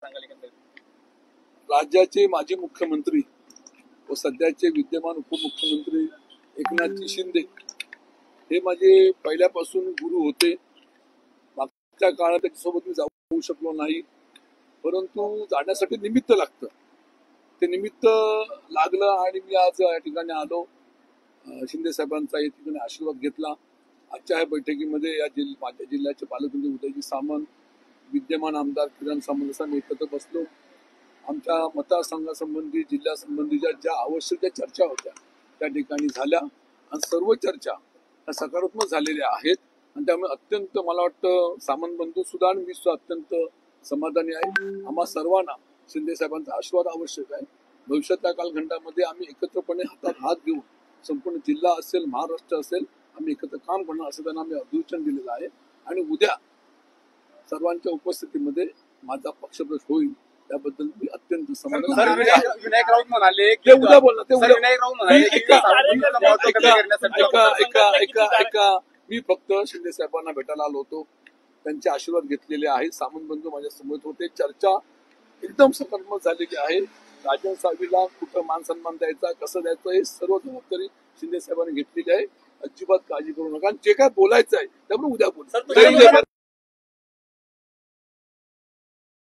सांगाल एकंदरीत? राज्याचे माजी मुख्यमंत्री व सध्याचे विद्यमान उपमुख्यमंत्री एकनाथ शिंदे हे माझे पहिल्यापासून गुरु होते. मागच्या काळात त्याच्यासोबत मी जाऊ शकलो नाही, परंतु जाण्यासाठी निमित्त लागतं. ते निमित्त लागलं आणि मी आज या ठिकाणी आलो. शिंदे साहेबांचा या ठिकाणी आशीर्वाद घेतला. आजच्या या बैठकीमध्ये माझ्या जिल्ह्याचे पालकमंत्री उदयजी सामंत, विद्यमान आमदार किरण सामंत असा मी एकत्र बसलो. आमच्या मतदारसंघासंबंधी जिल्ह्यासंबंधीच्या ज्या आवश्यक चर्चा होत्या त्या ठिकाणी झाल्या आणि सर्व चर्चा ह्या सकारात्मक झालेल्या आहेत. आणि त्यामुळे अत्यंत मला वाटतं सामंत बंधू सुद्धा आणि मी सुद्धा अत्यंत समाधानी आहे. आम्हा सर्वांना शिंदे साहेबांचा आशीर्वाद आवश्यक आहे. भविष्यातल्या कालखंडामध्ये आम्ही एकत्रपणे हातात हात घेऊन संपूर्ण जिल्हा असेल, महाराष्ट्र असेल, आम्ही एकत्र काम करणार असं त्यांना आम्ही अभिवचन दिलेलं आहे. आणि उद्या सर्वांच्या उपस्थितीमध्ये माझा पक्षप्रवेश होईल त्याबद्दल मी अत्यंत समाधानी आहे. विनायक राऊत म्हणाले ते उद्या बोलणार, ते उद्या. विनायक राऊत म्हणाले ऐका, मी फक्त शिंदे साहेबांना भेटायला आलो होतो. त्यांचे आशीर्वाद घेतलेले आहेत. सामंत बंधू माझ्या समोर होते. चर्चा एकदम सकारात्मक झालेली आहे. राजन साहेबांना कुठं मान सन्मान द्यायचा, कसं द्यायचं हे सर्व जबाबदारी शिंदे साहेबांनी घेतलेली आहे. अजिबात काळजी करू नका. जे काय बोलायचं आहे त्यामुळे उद्या बोलू.